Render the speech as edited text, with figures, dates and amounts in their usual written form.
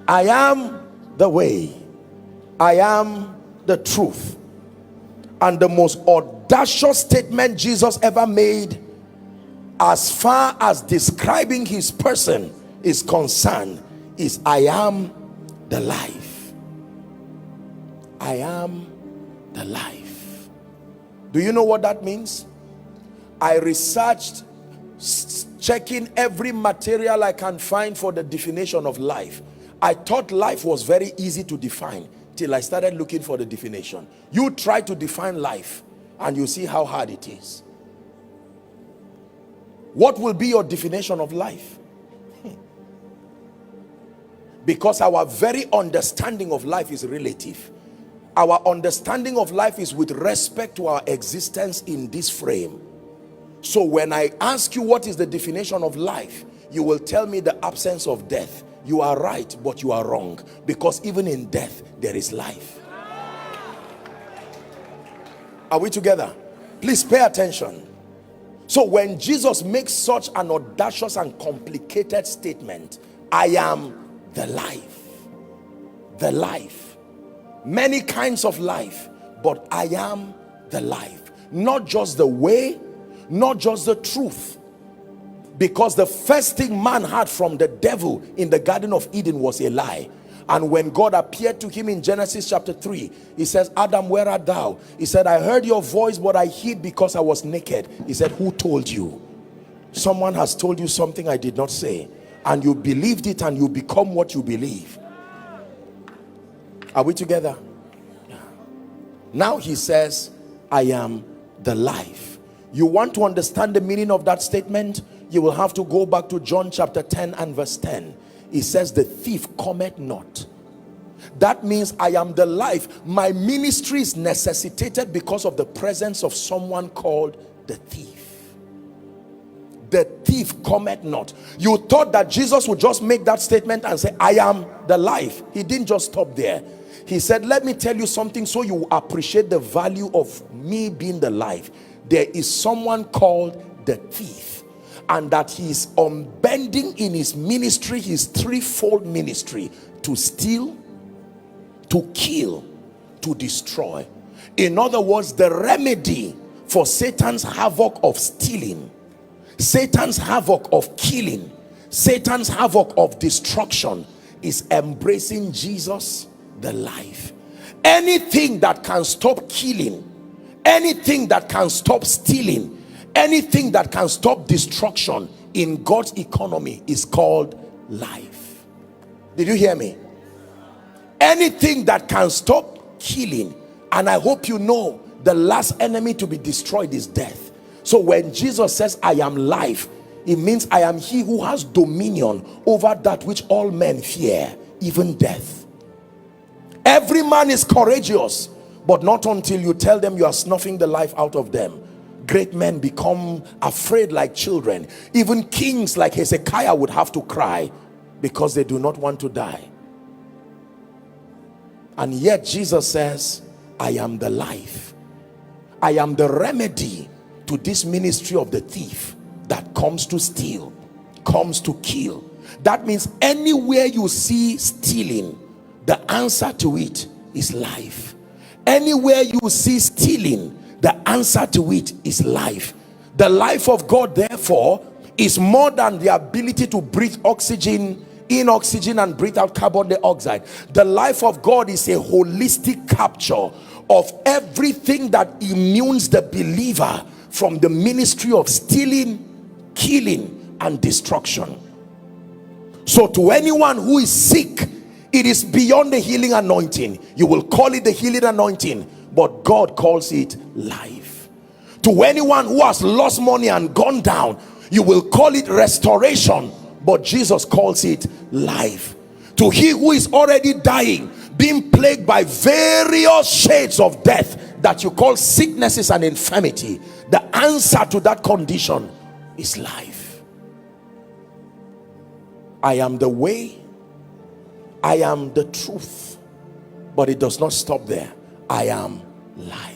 I am the way, I am the truth. And the most audacious statement Jesus ever made as far as describing his person is concerned is, I am the life. I am the life. Do you know what that means? I researched, checking every material I can find for the definition of life. I thought life was very easy to define till I started looking for the definition. You try to define life and you see how hard it is. What will be your definition of life? Because our very understanding of life is relative. Our understanding of life is with respect to our existence in this frame. So when I ask you what is the definition of life, you will tell me the absence of death. You are right, but you are wrong, because even in death there is life. Are we together? Please pay attention. So when Jesus makes such an audacious and complicated statement, I am the life. The life. Many kinds of life, but I am the life. Not just the way, not just the truth. Because the first thing man had from the devil in the Garden of Eden was a lie. And when God appeared to him in Genesis chapter 3, he says, Adam, where art thou? He said, I heard your voice, but I hid because I was naked. He said, who told you? Someone has told you something I did not say, and you believed it, and you become what you believe. Are we together? Yeah. Now he says, I am the life. You want to understand the meaning of that statement? You will have to go back to John chapter 10 and verse 10. It says, the thief cometh not. That means I am the life. My ministry is necessitated because of the presence of someone called the thief. The thief cometh not. You thought that Jesus would just make that statement and say, I am the life. He didn't just stop there. He said, let me tell you something so you appreciate the value of me being the life. There is someone called the thief. And that he is unbending in his ministry, his threefold ministry: to steal, to kill, to destroy. In other words, the remedy for Satan's havoc of stealing, Satan's havoc of killing, Satan's havoc of destruction is embracing Jesus, the life. Anything that can stop killing, anything that can stop stealing, anything that can stop destruction in God's economy is called life. Did you hear me? Anything that can stop killing. And I hope you know the last enemy to be destroyed is death. So when Jesus says I am life, it means I am he who has dominion over that which all men fear, even death. Every man is courageous, but not until you tell them you are snuffing the life out of them. Great men become afraid like children. Even kings like Hezekiah would have to cry because they do not want to die. And yet Jesus says, I am the life. I am the remedy to this ministry of the thief that comes to steal, comes to kill. That means anywhere you see stealing, the answer to it is life. Anywhere you see stealing, the answer to it is life. The life of God, therefore, is more than the ability to breathe oxygen in oxygen and breathe out carbon dioxide. The life of God is a holistic capture of everything that immunes the believer from the ministry of stealing, killing, and destruction. So to anyone who is sick, it is beyond the healing anointing. You will call it the healing anointing, but God calls it life. To anyone who has lost money and gone down, you will call it restoration, but Jesus calls it life. To he who is already dying, being plagued by various shades of death that you call sicknesses and infirmity, the answer to that condition is life. I am the way, I am the truth, but it does not stop there. I am life.